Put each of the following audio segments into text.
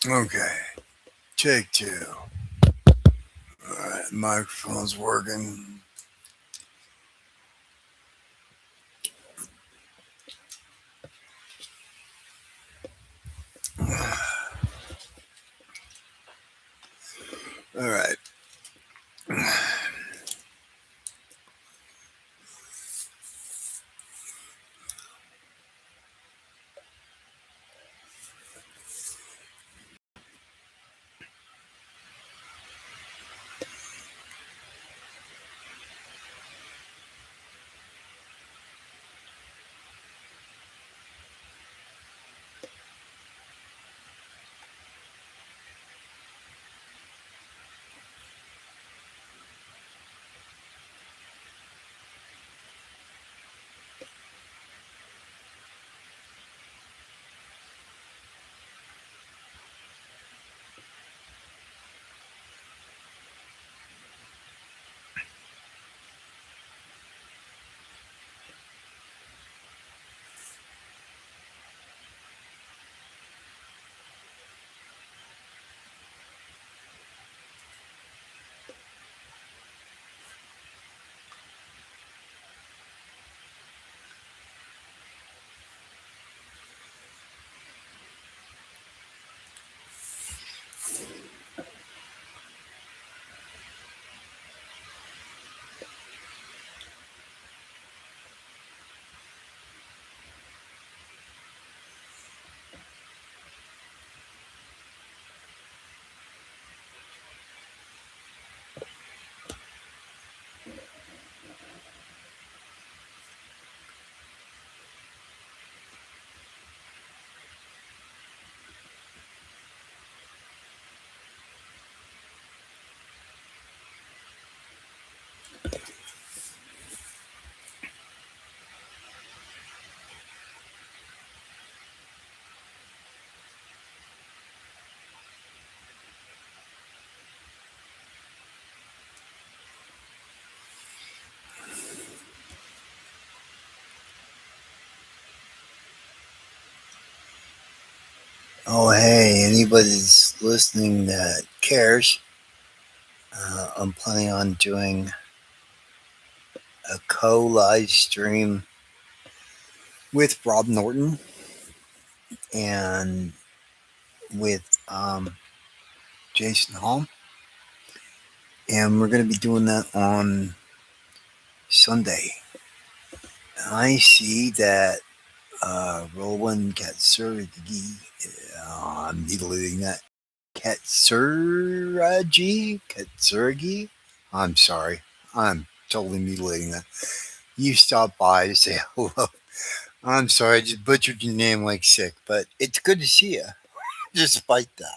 Okay, take two. Alright, microphone's working. Alright. Oh, hey, anybody's listening that cares, I'm planning on doing a co live stream with Rob Norton and with Jason Hall. And we're going to be doing that on Sunday. I see that Roland Katsuragi, I'm deleting that. Katsuragi? I'm sorry. I'm totally mutilating that. You stopped by to say hello. I'm sorry, I just butchered your name like sick, but it's good to see you, despite that.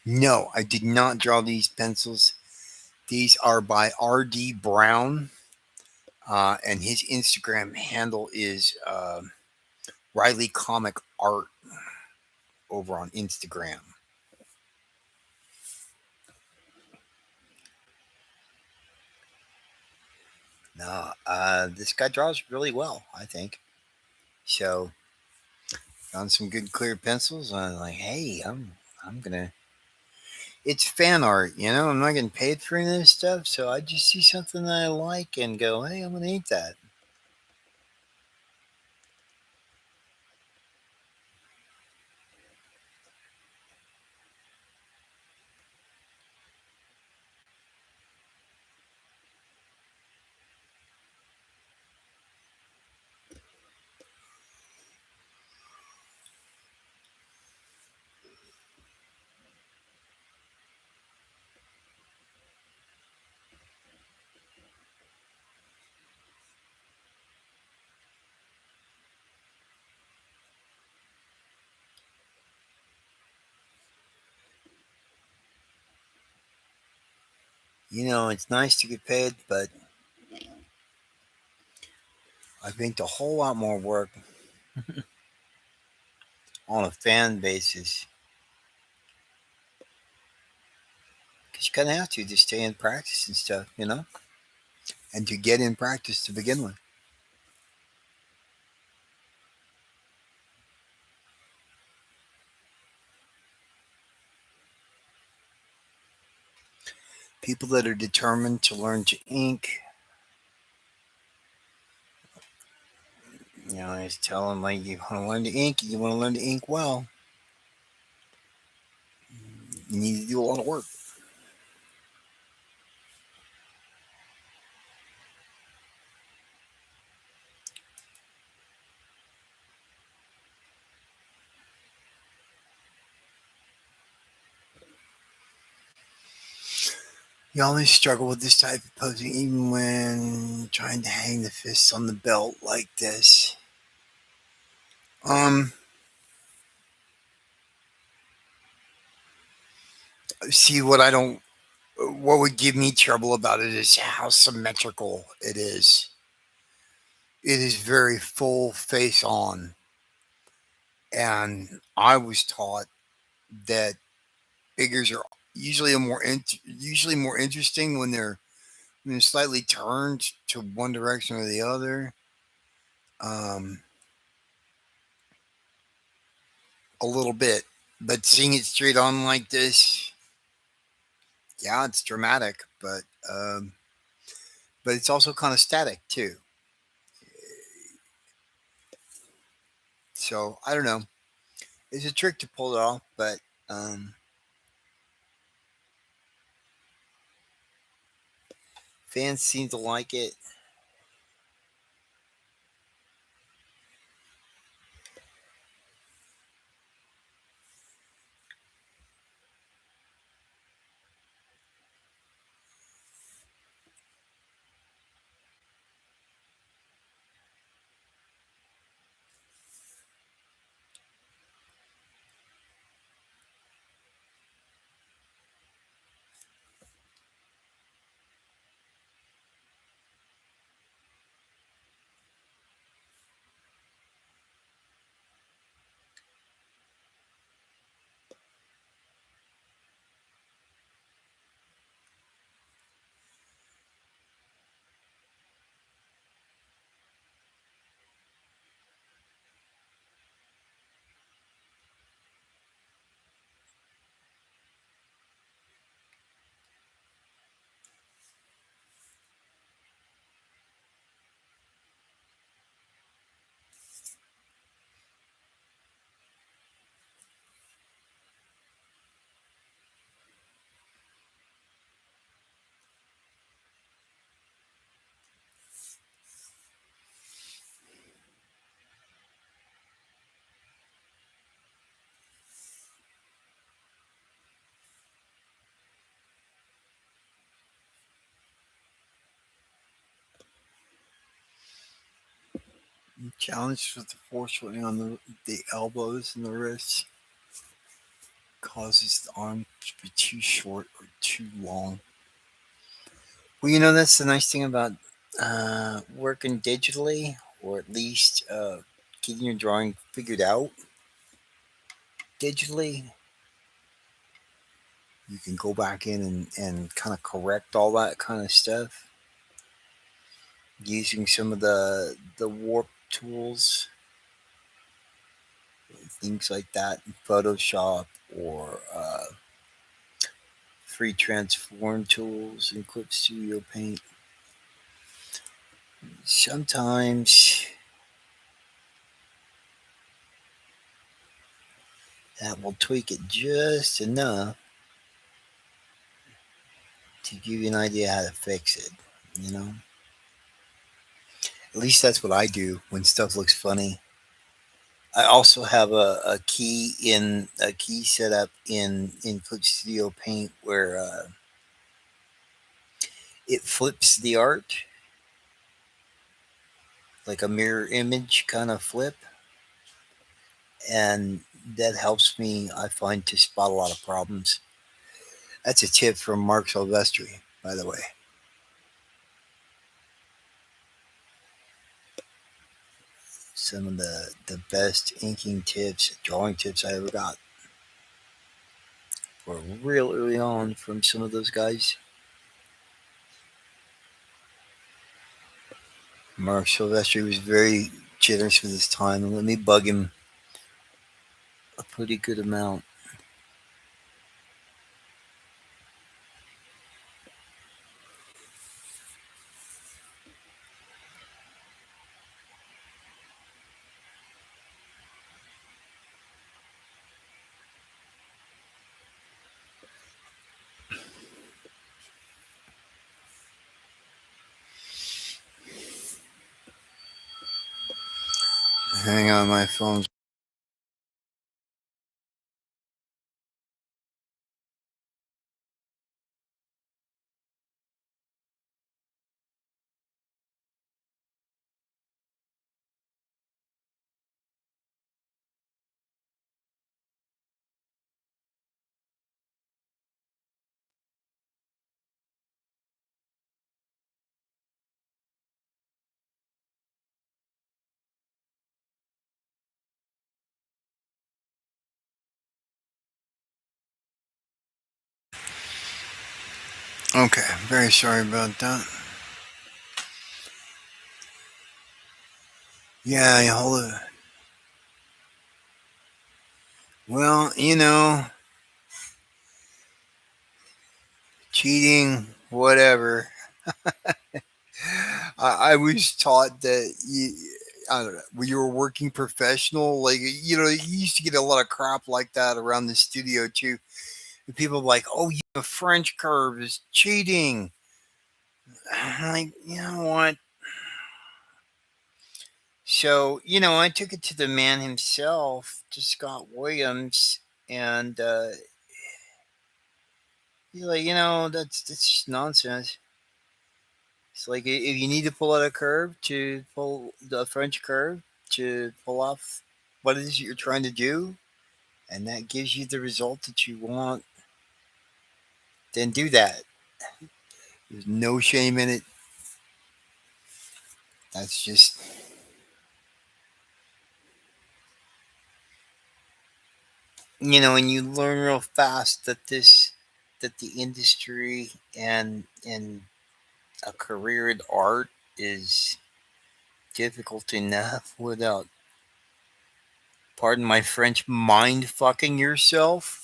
No, I did not draw these pencils. These are by R.D. Brown, and his Instagram handle is Riley Comic Art over on Instagram. No, this guy draws really well, I think. So found some good clear pencils. I'm like, hey, I'm gonna. It's fan art, you know. I'm not getting paid for any of this stuff, so I just see something that I like and go, hey, I'm gonna eat that. It's nice to get paid, but I think a whole lot more work on a fan basis because you kind of have to stay in practice and stuff, and to get in practice to begin with. People that are determined to learn to ink, I just tell them, like, you want to learn to ink, you want to learn to ink well, you need to do a lot of work. You always struggle with this type of posing, even when trying to hang the fists on the belt like this. Um, See, what would give me trouble about it is how symmetrical it is. It is very full face on, and I was taught that figures are usually more interesting when they're slightly turned to one direction or the other. Um, a little bit, but seeing it straight on like this, yeah, it's dramatic, um, but it's also kind of static too. So I don't know. It's a trick to pull it off, but um, fans seem to like it. Challenge with the forcefully on the elbows and the wrists causes the arm to be too short or too long. Well, that's the nice thing about working digitally, or at least getting your drawing figured out digitally. You can go back in and kind of correct all that kind of stuff using some of the warp tools, things like that in Photoshop, or free transform tools in Clip Studio Paint. Sometimes that will tweak it just enough to give you an idea how to fix it. You know, at least that's what I do when stuff looks funny. I also have a key set up in Clip Studio Paint where it flips the art like a mirror image kind of flip, and that helps me, I find, to spot a lot of problems. That's a tip from Mark Silvestri. by the way. Some of the best inking tips, drawing tips I ever got were real early on from some of those guys. Mark Silvestri was very generous with his time and let me bug him a pretty good amount. Hang on, my phone's. Okay, very sorry about that. Yeah, hold it. Well, cheating, whatever. I was taught that I don't know, when you were working professional, like you used to get a lot of crap like that around the studio too. And people were like, "Oh, a French curve is cheating." I'm like, you know what? So I took it to the man himself, to Scott Williams, and he's like, that's just nonsense. It's like if you need to pull out a curve to pull the French curve to pull off what it is you're trying to do, and that gives you the result that you want, then do that. There's no shame in it. That's just, and you learn real fast that the industry and a career in art is difficult enough without, pardon my French, mind fucking yourself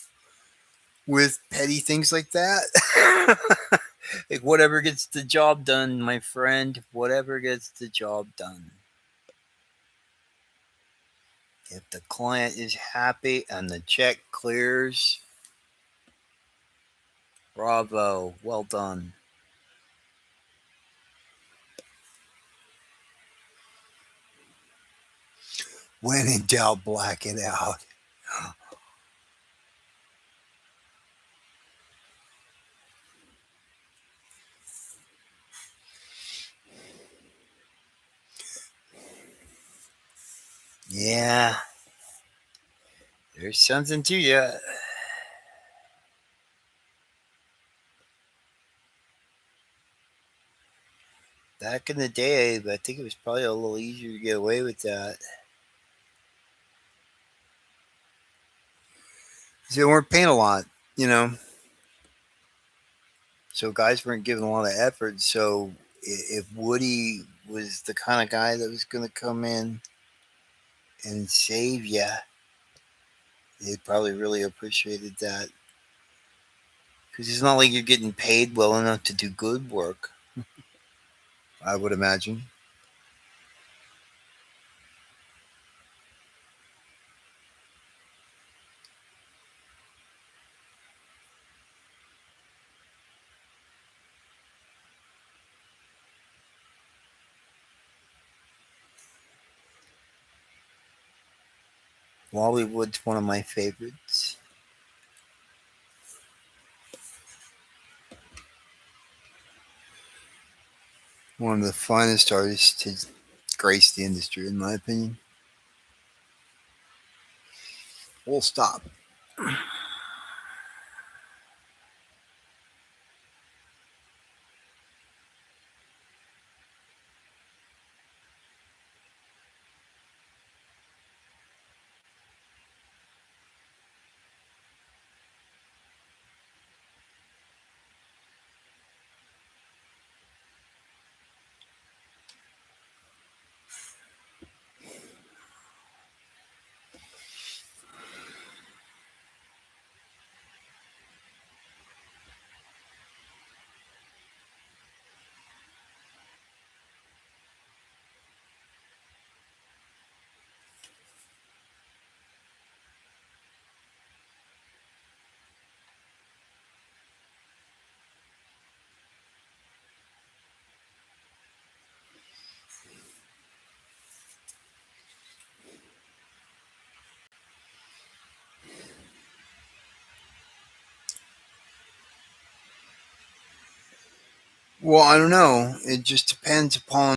with petty things like that. Like, whatever gets the job done, my friend, whatever gets the job done. If the client is happy and the check clears, bravo, well done. When in doubt, black it out. Yeah, there's something to you. Back in the day, but I think it was probably a little easier to get away with that. They weren't paying a lot, you know, so guys weren't giving a lot of effort. So if Woody was the kind of guy that was going to come in and save you, they probably really appreciated that, because it's not like you're getting paid well enough to do good work, I would imagine. Wally Wood's one of my favorites. One of the finest artists to grace the industry, in my opinion. We'll stop. Well, I don't know. It just depends upon.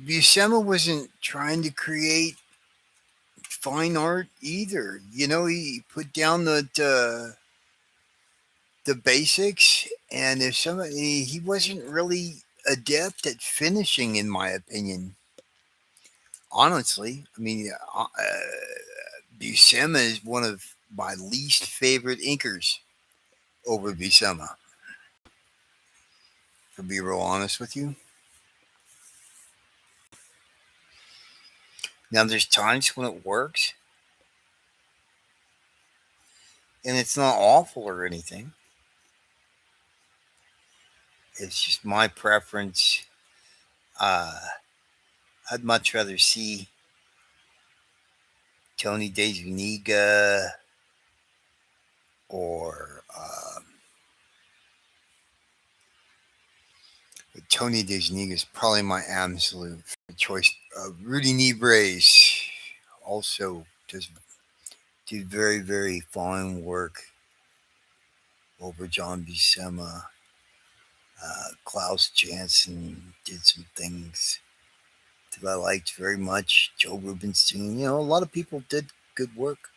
Buscema wasn't trying to create fine art either. He put down the basics, and if somebody he wasn't really adept at finishing, in my opinion. Honestly, I mean, Buscema is one of my least favorite inkers over Buscema. To be real honest with you. Now, there's times when it works, and it's not awful or anything. It's just my preference. Uh, I'd much rather see Tony DeZuniga or Tony DeZuniga is probably my absolute choice. Rudy Nebres also does do very, very fine work over John Buscema. Klaus Janson did some things that I liked very much. Joe Rubenstein, a lot of people did good work.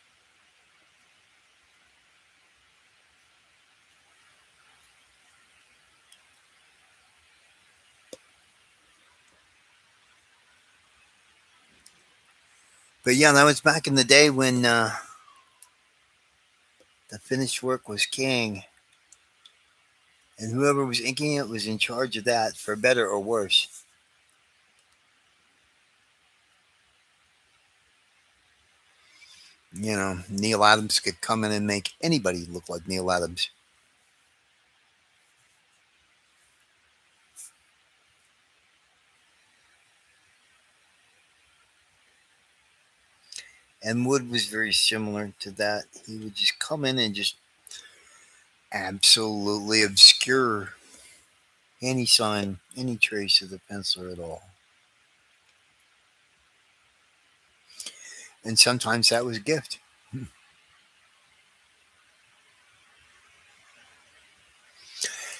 But yeah, that was back in the day when the finished work was king, and whoever was inking it was in charge of that, for better or worse. Neil Adams could come in and make anybody look like Neil Adams. And Wood was very similar to that. He would just come in and just absolutely obscure any sign, any trace of the penciler at all. And sometimes that was a gift.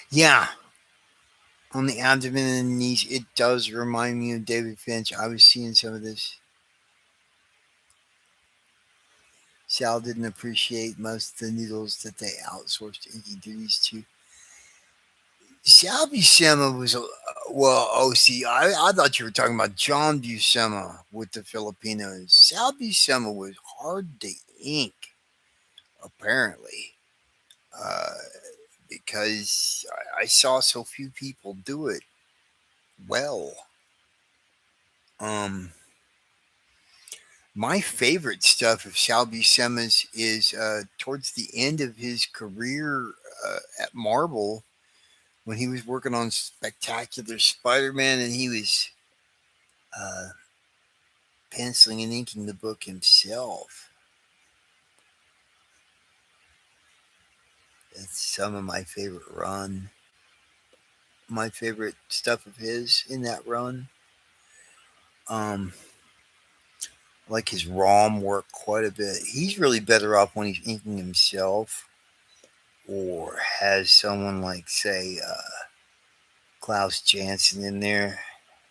Yeah, on the abdomen and the knees, it does remind me of David Finch. I was seeing some of this. Sal didn't appreciate most of the needles that they outsourced inking duties to. Sal Buscema was, well, oh, see, I thought you were talking about John Buscema with the Filipinos. Sal Buscema was hard to ink, apparently, uh, because I saw so few people do it well. Um, my favorite stuff of Sal Buscema's is towards the end of his career at Marvel, when he was working on Spectacular Spider-Man, and he was uh, penciling and inking the book himself. That's some of my favorite run. My favorite stuff of his in that run. Um, I like his ROM work quite a bit. He's really better off when he's inking himself, or has someone like, say, Klaus Janson in there.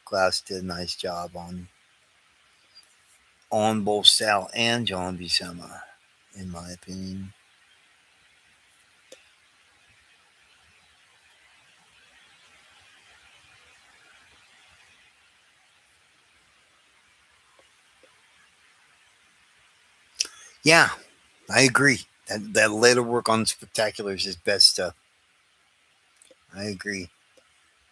Klaus did a nice job on both Sal and John Buscema, in my opinion. Yeah, I agree. That later work on Spectacular is his best stuff. I agree.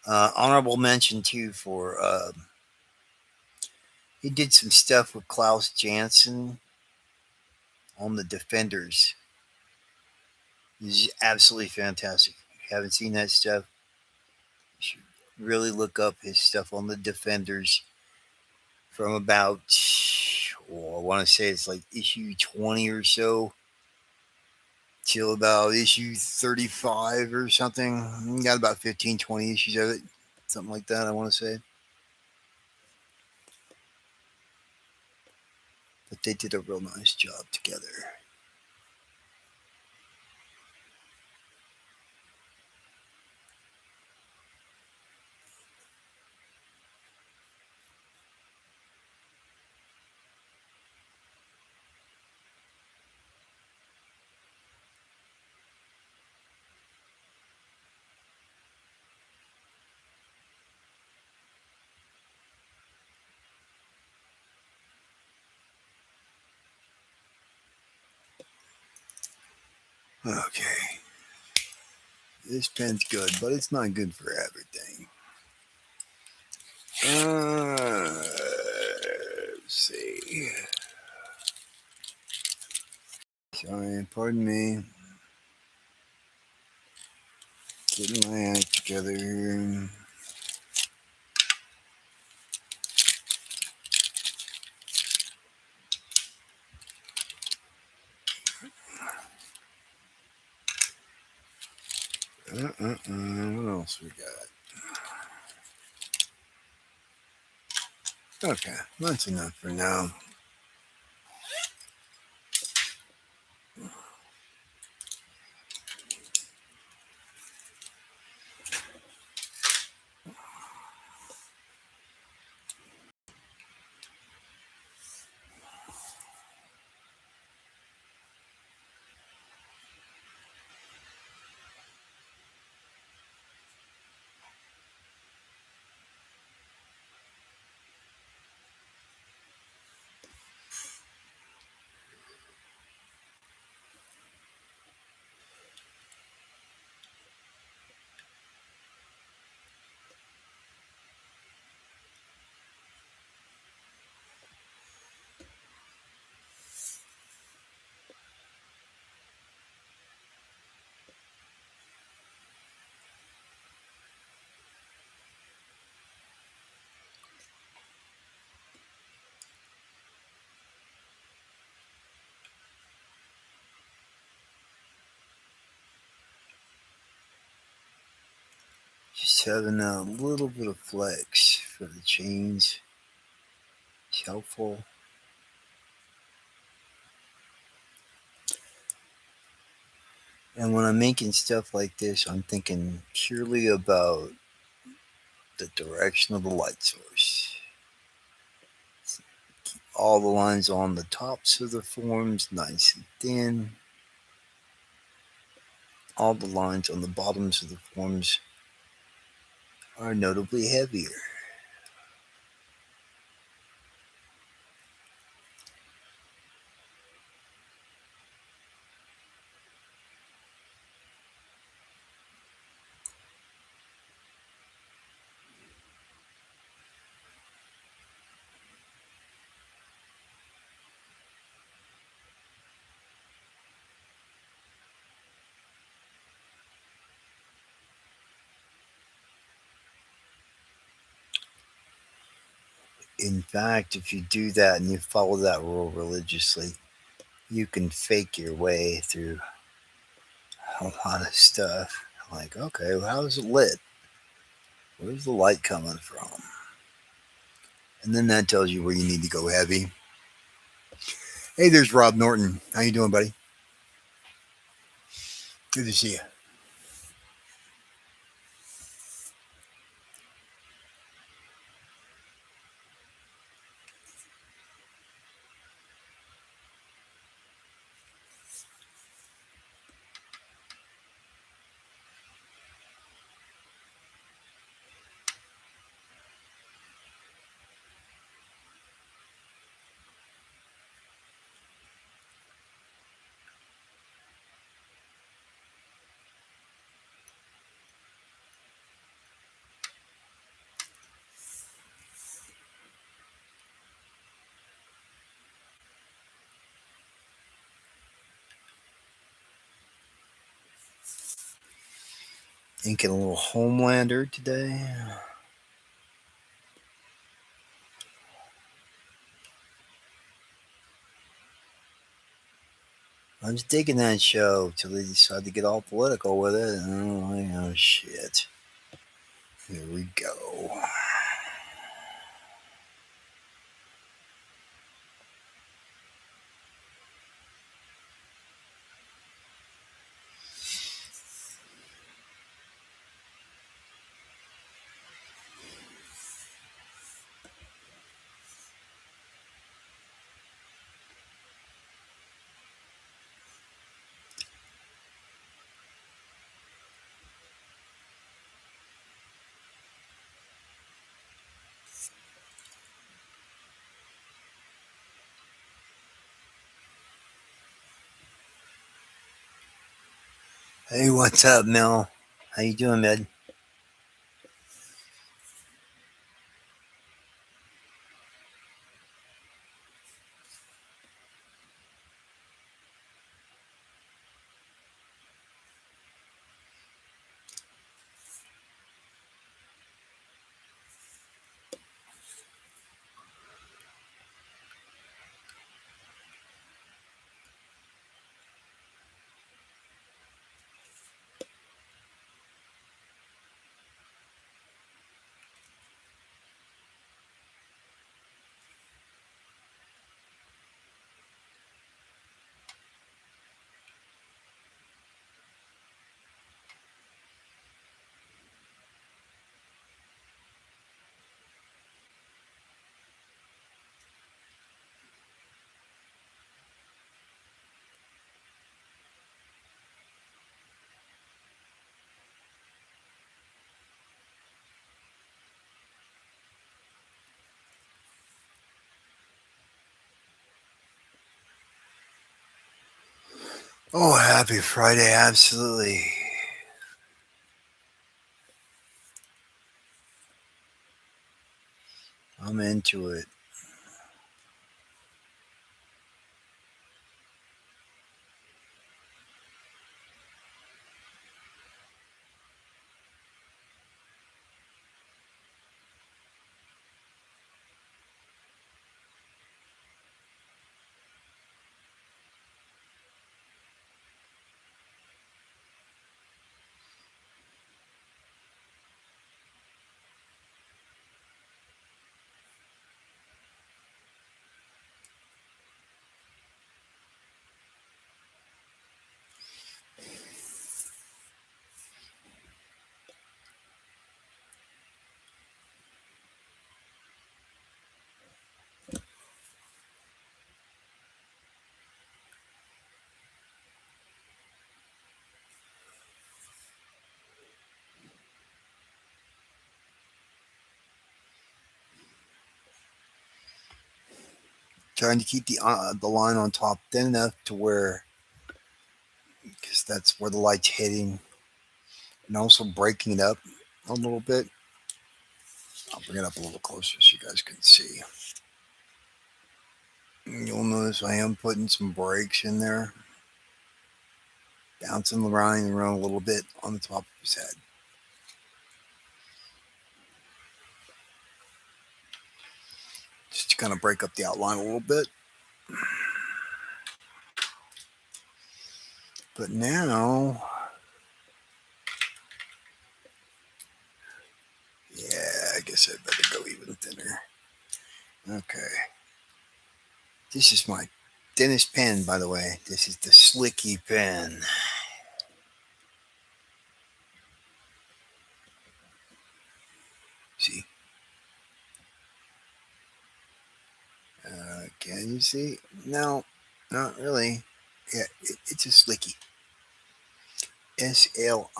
Honorable mention too for he did some stuff with Klaus Janson on the Defenders. He's absolutely fantastic. If you haven't seen that stuff, you should really look up his stuff on the Defenders from about, I want to say it's like issue 20 or so till about issue 35 or something. Got about 15, 20 issues of it. Something like that, I want to say. But they did a real nice job together. Okay. This pen's good, but it's not good for everything. Let's see. Sorry, pardon me. Getting my act together here. What else we got? Okay, that's enough for now. Just having a little bit of flex for the chains. It's helpful. And when I'm making stuff like this, I'm thinking purely about the direction of the light source. All the lines on the tops of the forms nice and thin. All the lines on the bottoms of the forms are notably heavier. In fact, if you do that and you follow that rule religiously, you can fake your way through a lot of stuff. Like, okay, well, how is it lit? Where's the light coming from? And then that tells you where you need to go heavy. Hey, there's Rob Norton. How you doing, buddy? Good to see you. Inking a little Homelander today. I was digging that show till they decided to get all political with it. Oh shit. Here we go. Hey, what's up, Mel? How you doing, man? Oh, happy Friday! Absolutely, I'm into it. Trying to keep the line on top thin enough to where, because that's where the light's hitting, and also breaking it up a little bit. I'll bring it up a little closer so you guys can see. You'll notice I am putting some breaks in there, bouncing around a little bit on the top of his head, just to kind of break up the outline a little bit. But now, yeah, I guess I better go even thinner. Okay. This is my thinnest pen, by the way. This is the Slicky pen. See? Can you see? No, not really. Yeah, it's a Slicky. Slicci.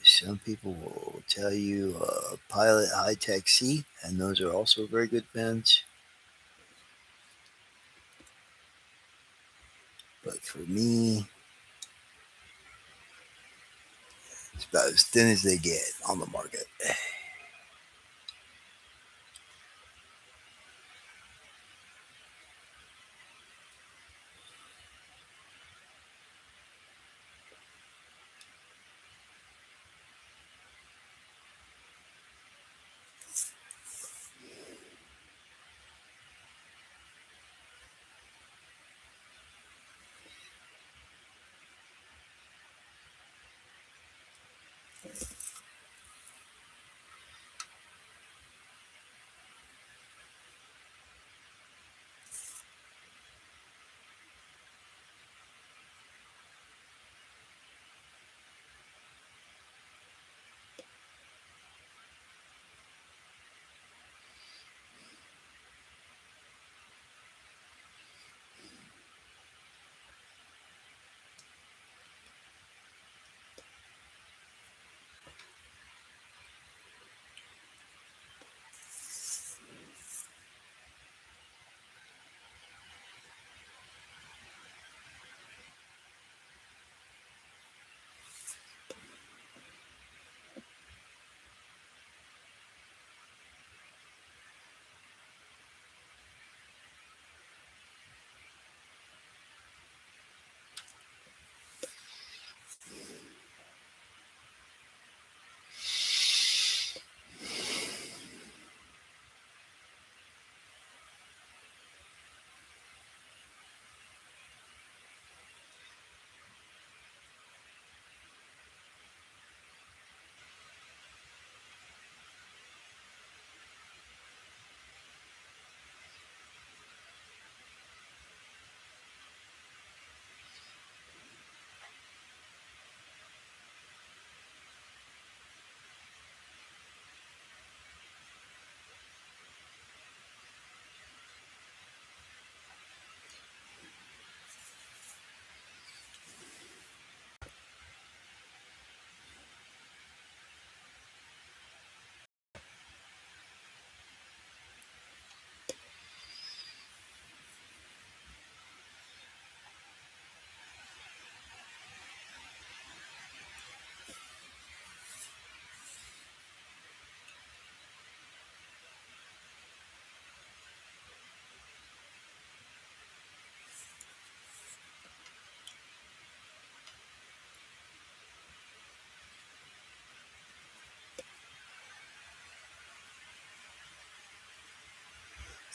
Some people will tell you Pilot High Tech C, and those are also very good pens. But for me, it's about as thin as they get on the market.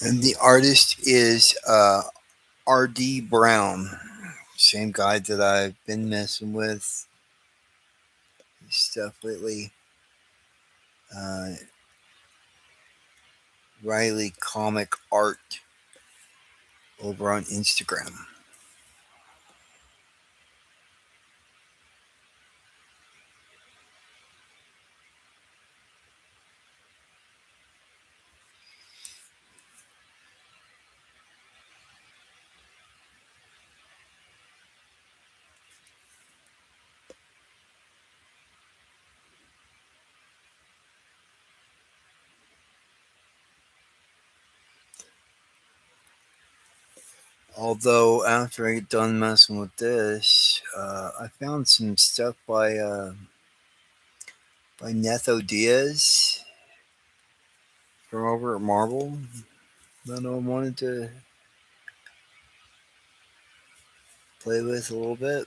And the artist is R.D. Brown, same guy that I've been messing with his stuff lately. Uh, Riley Comic Art over on Instagram. Although after I get done messing with this, I found some stuff by Netho Diaz from over at Marvel that I wanted to play with a little bit.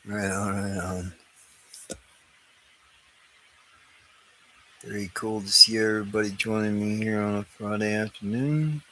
Right on, right on. Very cool to see everybody joining me here on a Friday afternoon.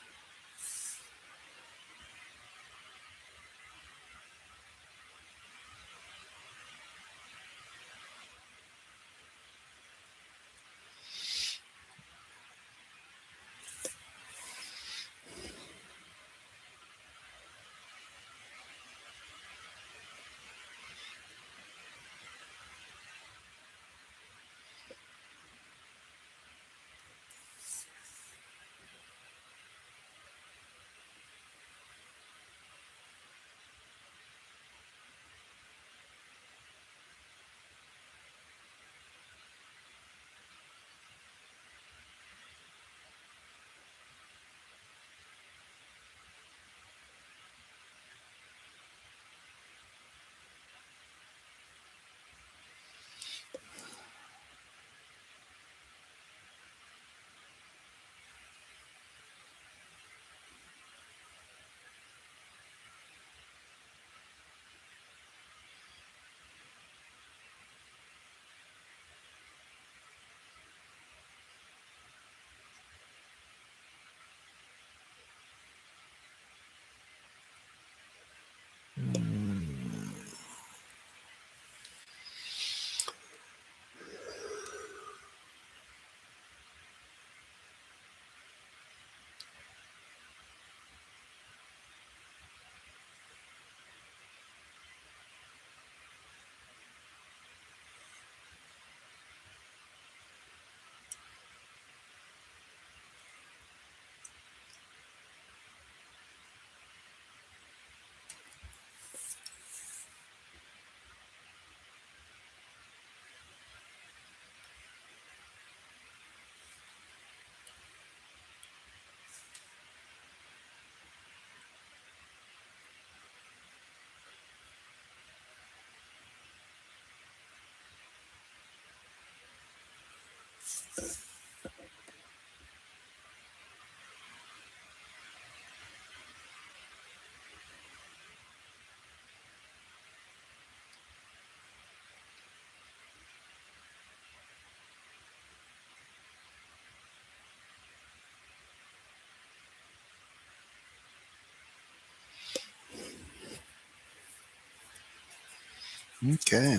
Okay.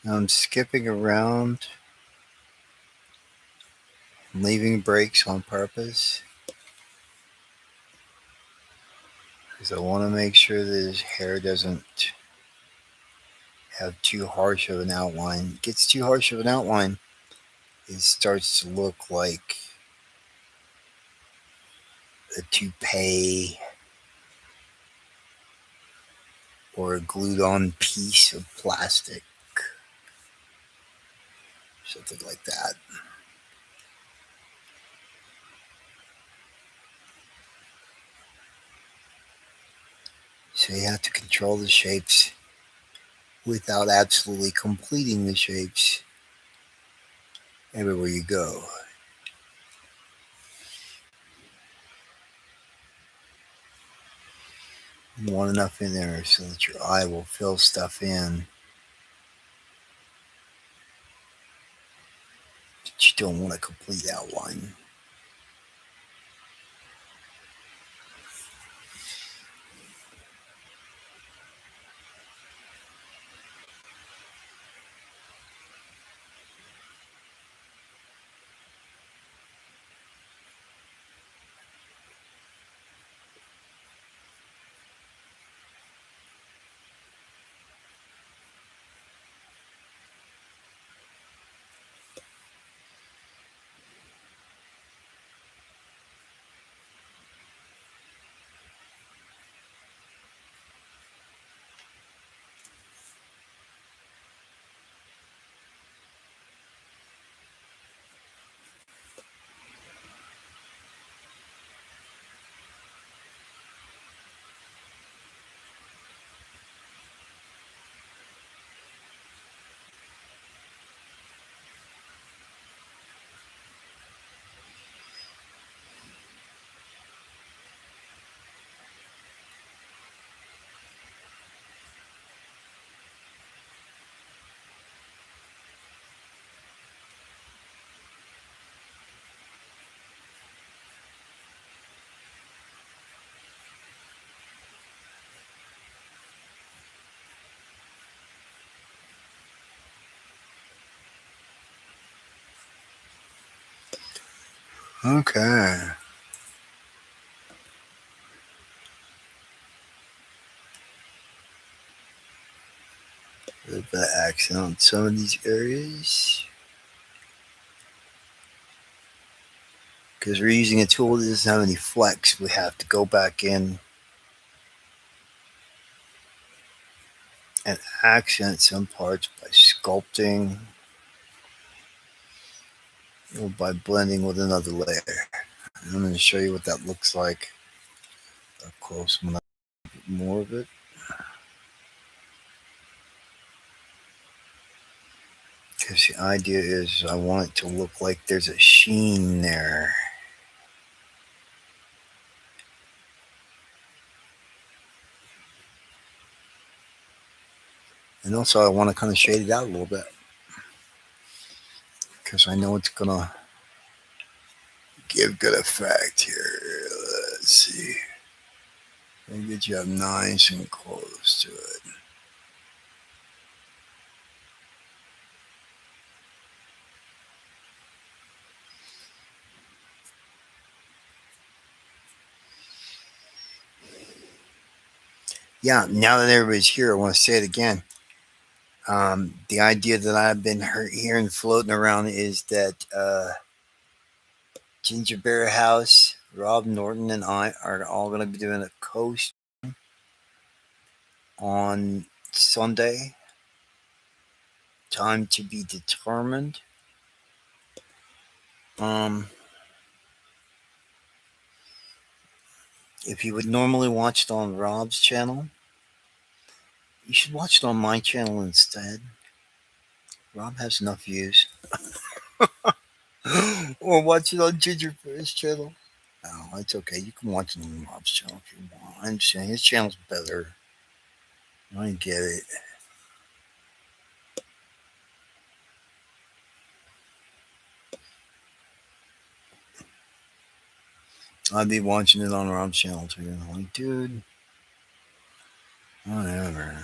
I'm skipping around, leaving breaks on purpose because I want to make sure that his hair doesn't have too harsh of an outline. It gets too harsh of an outline, it starts to look like a toupee or a glued on piece of plastic, something like that. So you have to control the shapes without absolutely completing the shapes everywhere you go. You want enough in there so that your eye will fill stuff in that you don't want a complete outline. Okay. A little bit of accent on some of these areas. Because we're using a tool that doesn't have any flex, we have to go back in and accent some parts by sculpting or by blending with another layer. And I'm going to show you what that looks like up close when I put more of it. Because the idea is I want it to look like there's a sheen there. And also I want to kind of shade it out a little bit. Because I know it's going to give good effect here. Let's see. Let me get you up nice and close to it. Yeah, now that everybody's here, I want to say it again. The idea that I've been hearing floating around is that Ginger Bear House, Rob Norton, and I are all going to be doing a coast on Sunday. Time to be determined. If you would normally watch it on Rob's channel, you should watch it on my channel instead. Rob has enough views. Or watch it on Ginger Bear's channel. No, it's okay. You can watch it on Rob's channel if you want. I understand his channel's better. I get it. I'd be watching it on Rob's channel too. Like, dude, whatever.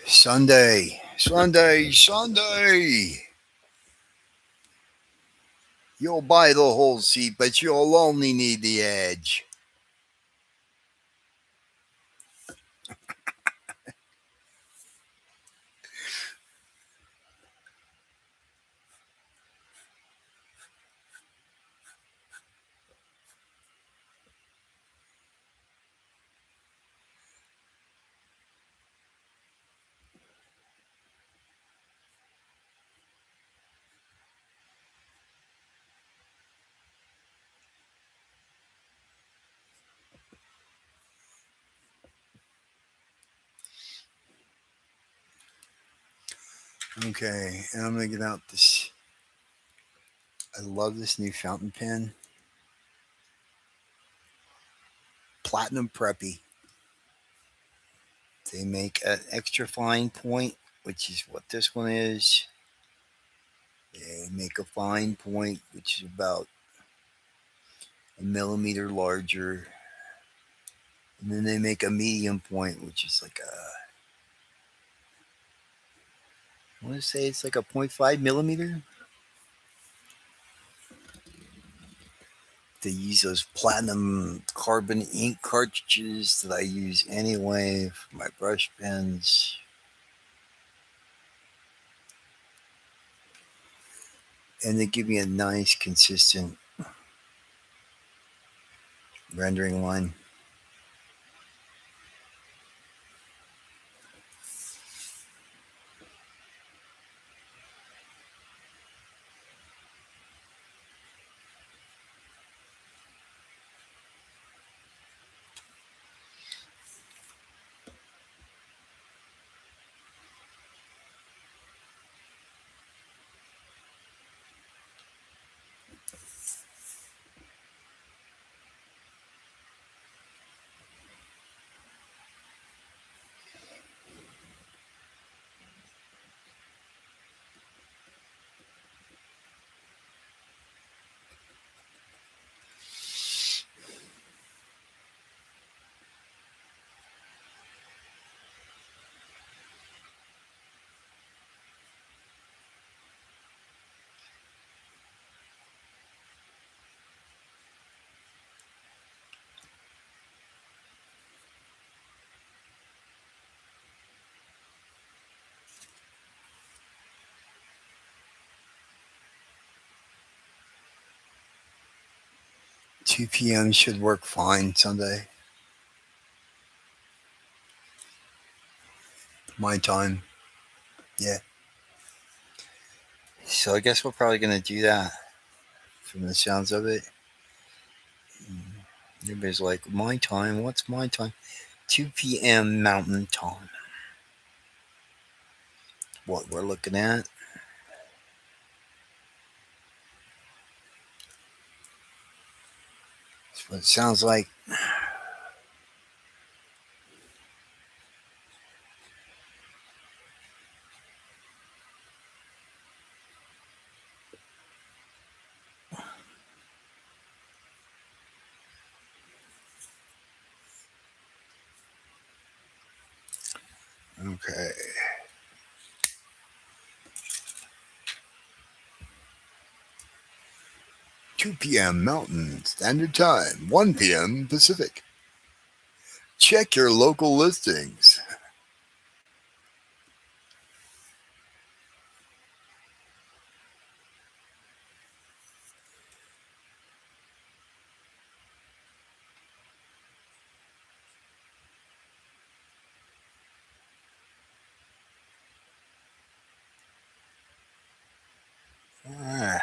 Sunday, Sunday, Sunday. You'll buy the whole seat, but you'll only need the edge. Okay, and I'm gonna get out this. I love this new fountain pen, Platinum Preppy. They make an extra fine point, which is what this one is. They make a fine point, which is about a millimeter larger, and then they make a medium point, which is like a, I want to say it's like a 0.5 millimeter. They use those platinum carbon ink cartridges that I use anyway for my brush pens. And they give me a nice, consistent rendering line. Two p.m. should work fine Sunday. My time. Yeah. So I guess we're probably gonna do that from the sounds of it. Everybody's like, my time? What's my time? 2 p.m. Mountain Time. What we're looking at. That's what it sounds like. Okay. 2 p.m. Mountain Standard Time, 1 p.m. Pacific. Check your local listings. Ah,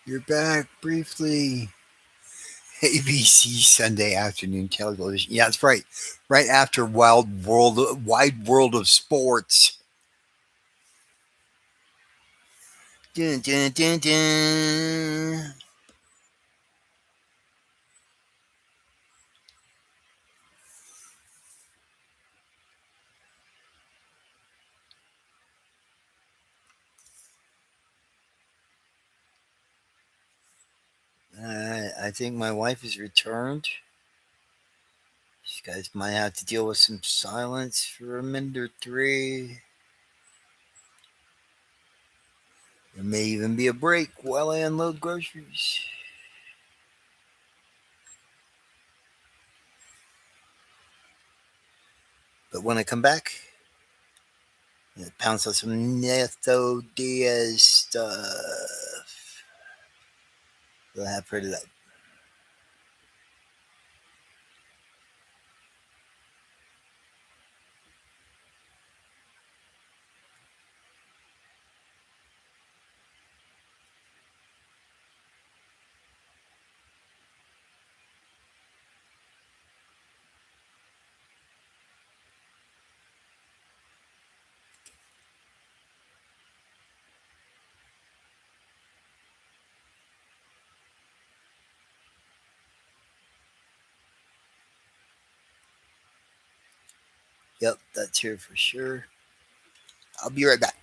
You're back briefly. ABC Sunday afternoon television. Yeah, that's right. Right after Wide World of Sports. Dun, dun, dun, dun. I think my wife has returned. You guys might have to deal with some silence for a minute or three. There may even be a break while I unload groceries. But when I come back, I'm gonna pounce on some Neto Diaz stuff. We'll have pretty light. Yep, that's here for sure. I'll be right back.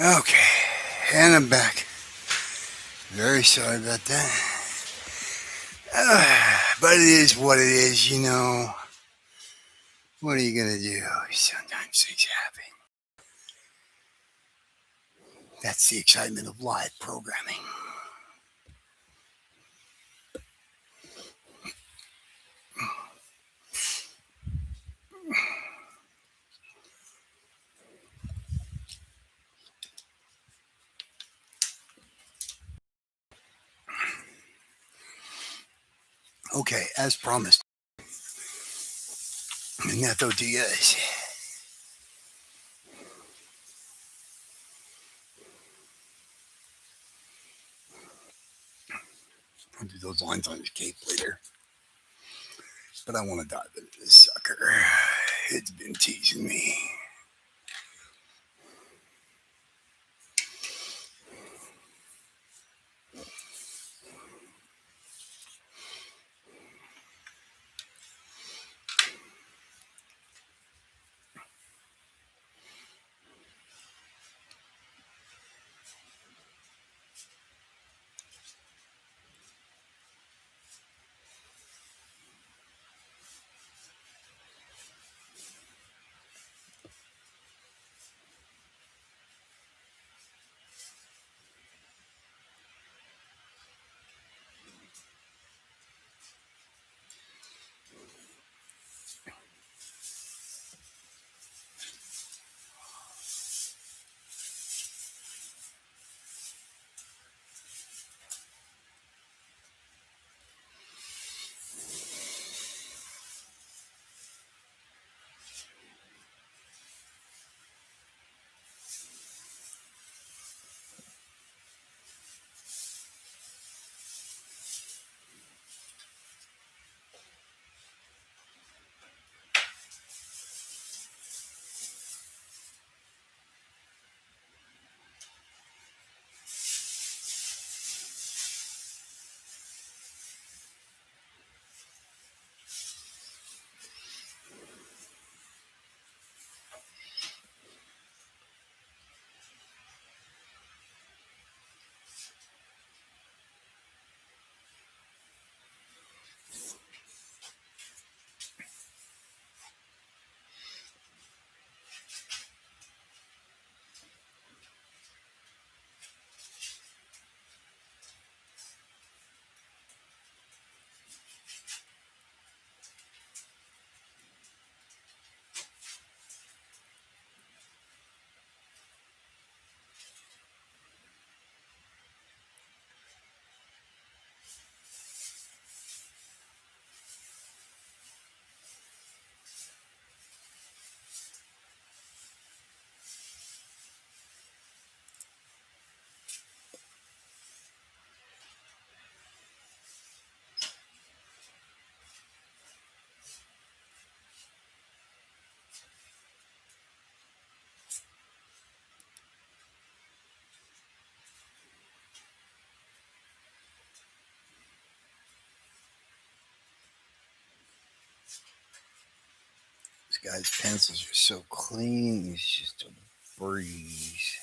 Okay, and I'm back. Very sorry about that. But it is what it is, you know. What are you gonna do? Sometimes things happen. That's the excitement of live programming. Okay, as promised. Neto Diaz. I'll do those lines on his cape later. But I want to dive into this sucker. It's been teasing me. This guy's pencils are so clean. It's just a breeze.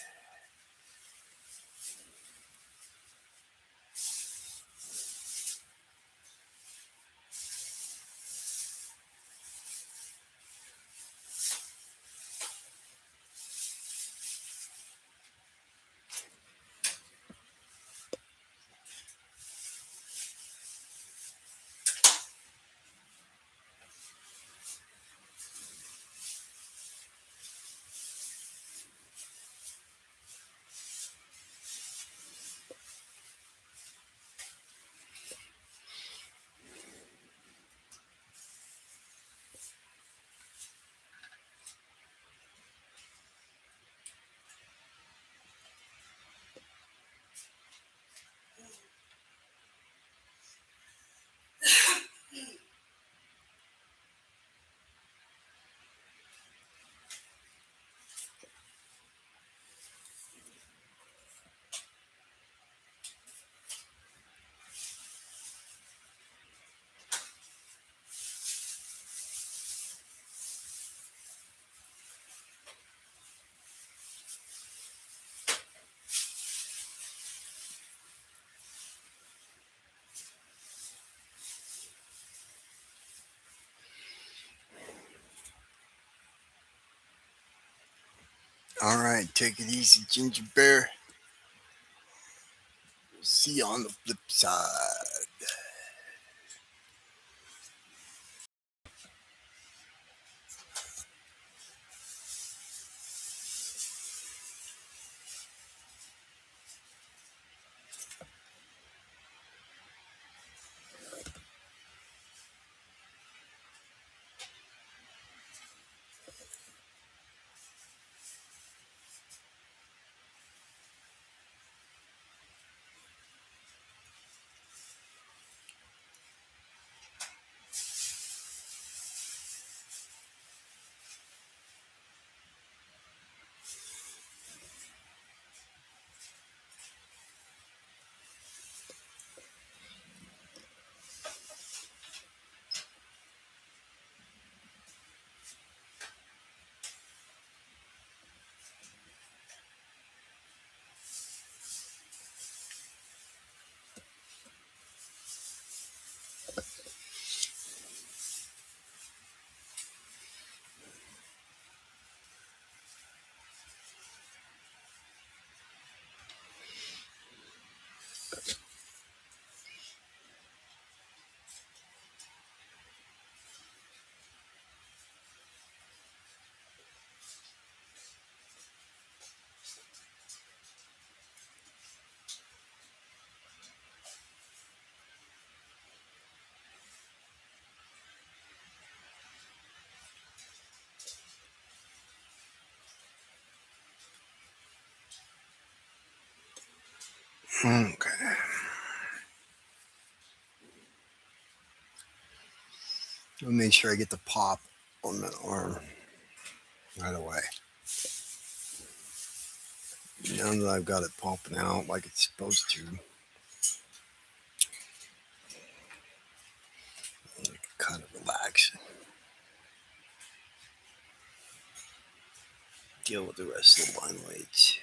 All right, take it easy, Ginger Bear. See you on the flip side. Okay. Let me make sure I get the pop on the arm right away. Now that I've got it popping out like it's supposed to, kind of relax, deal with the rest of the line weights.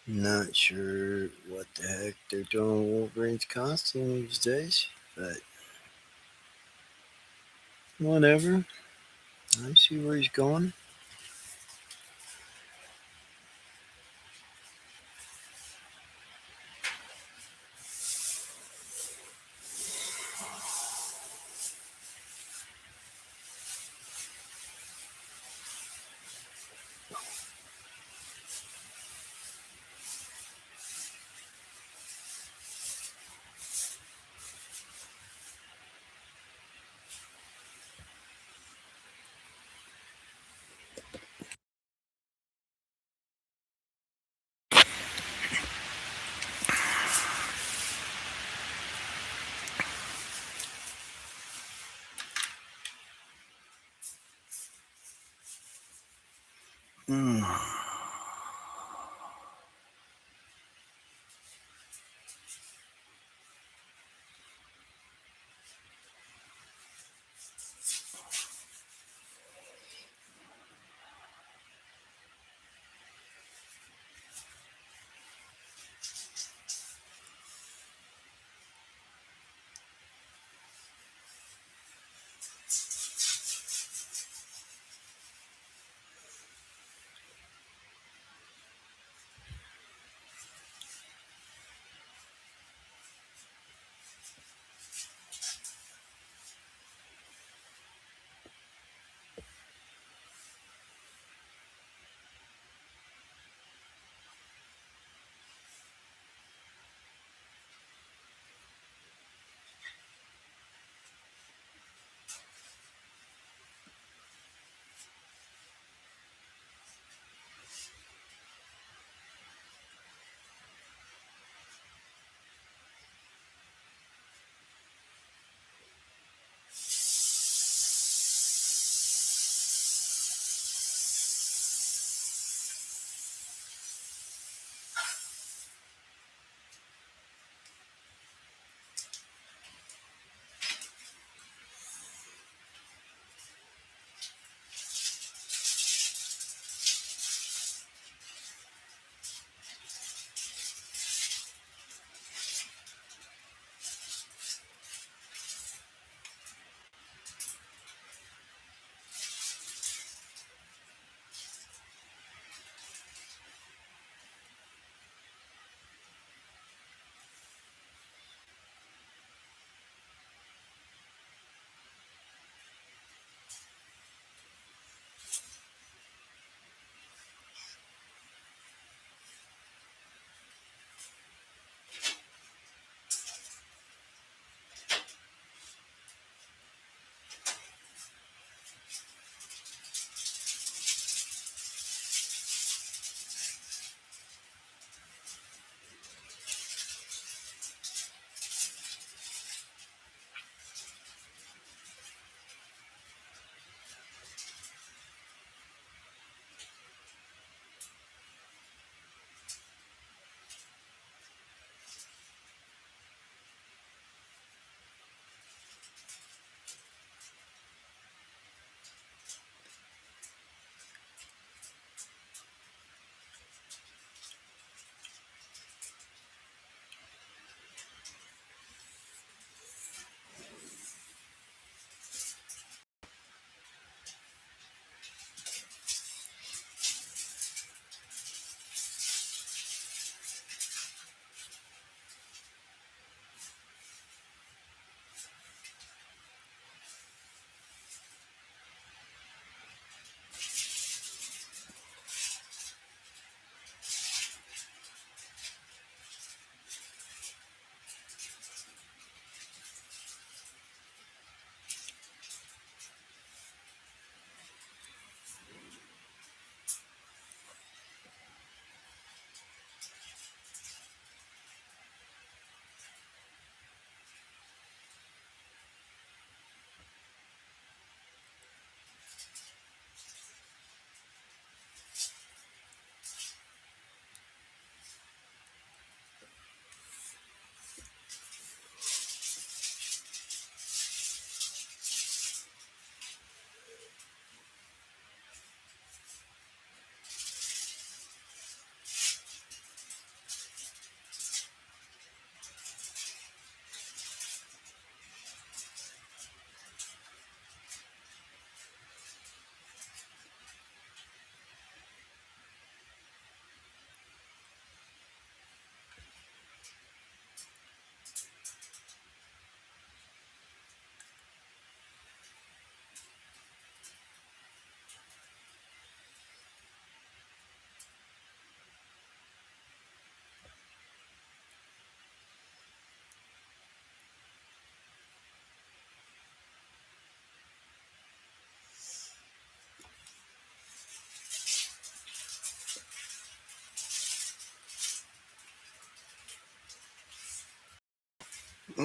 Not sure what the heck they're doing with Wolverine's costume these days, but whatever. I see where he's going. Mm.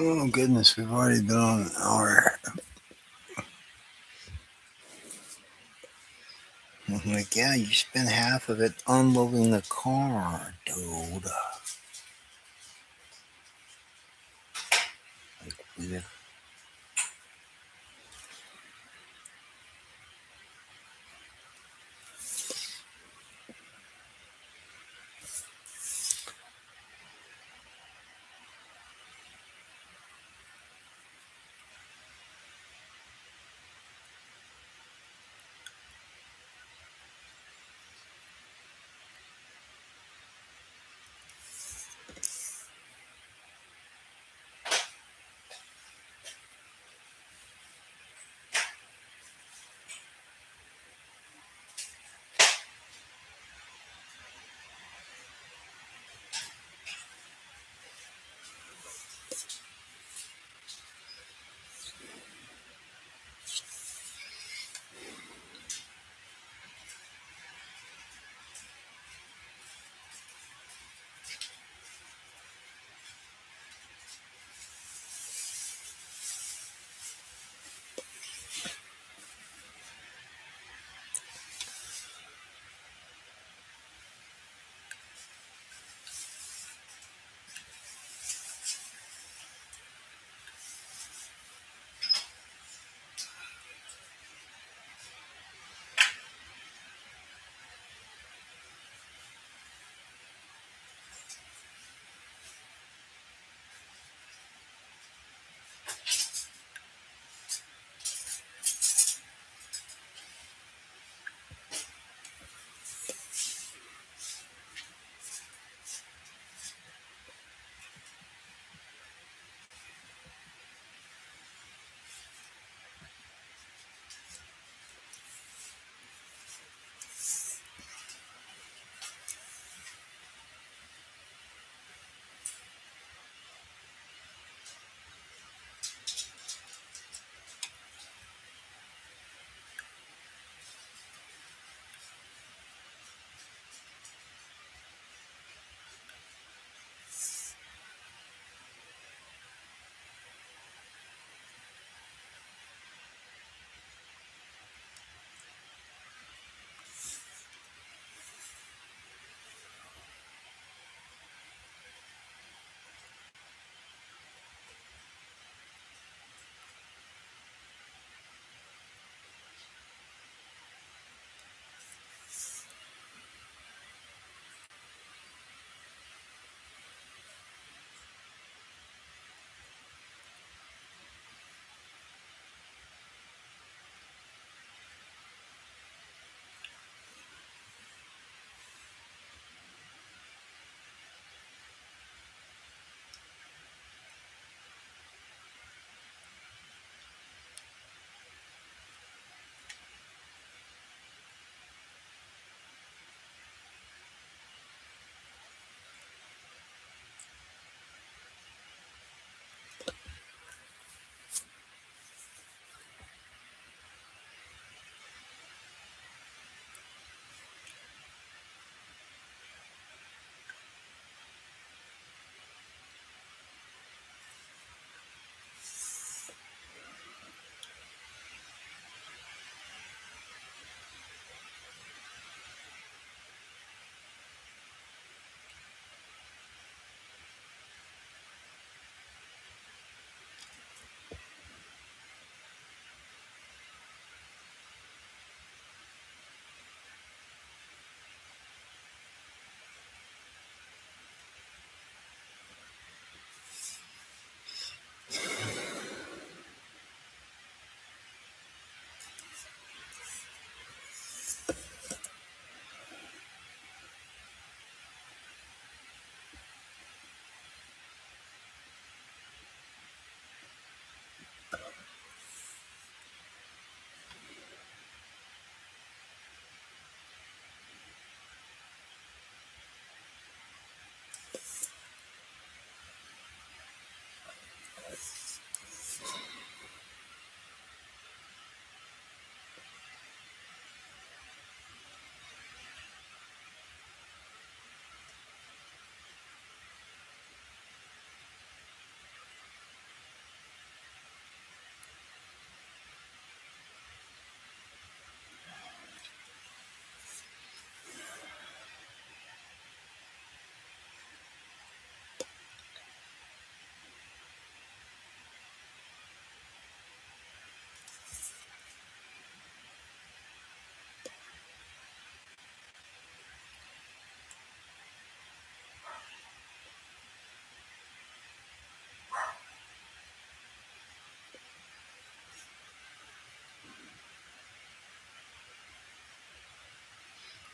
Oh goodness, we've already been on an hour. I'm like, yeah, you spent half of it unloading the car, dude. Like, weird.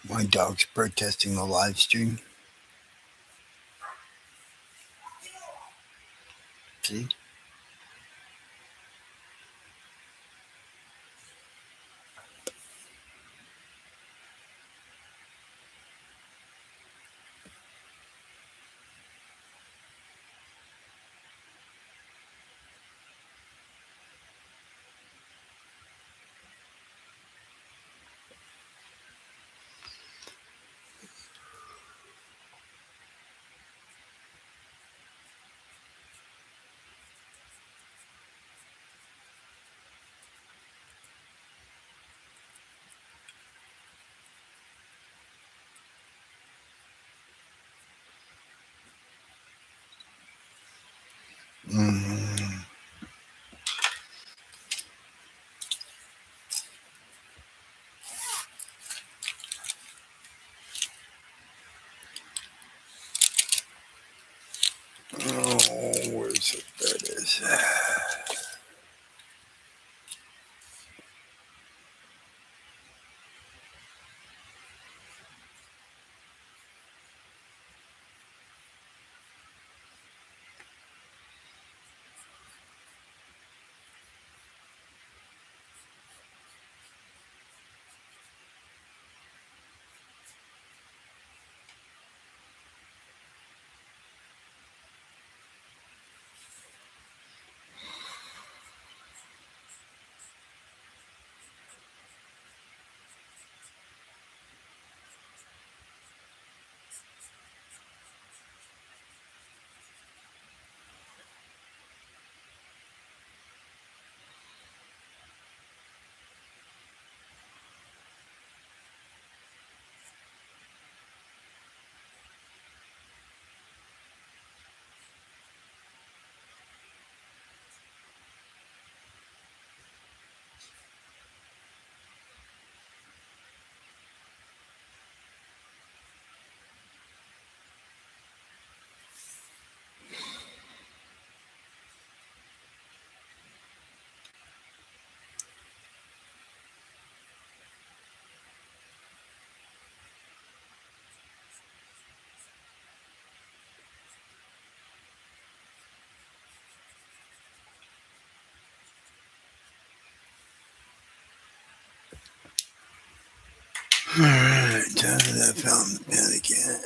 My dog's protesting the live stream. See? Mm. Oh, where's it? There it is. Alright, time that I found the pen again.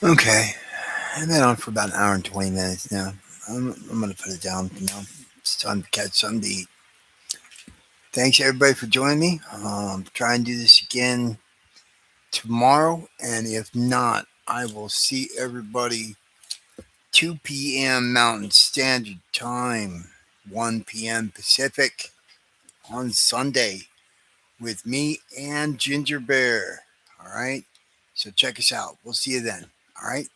Okay. I've been on for about an hour and 20 minutes now. I'm going to put it down now. It's time to catch something to eat. Thanks everybody for joining me. Try and do this again tomorrow. And if not, I will see everybody 2 p.m. Mountain Standard Time, 1 p.m. Pacific on Sunday with me and Ginger Bear. All right. So check us out. We'll see you then. All right.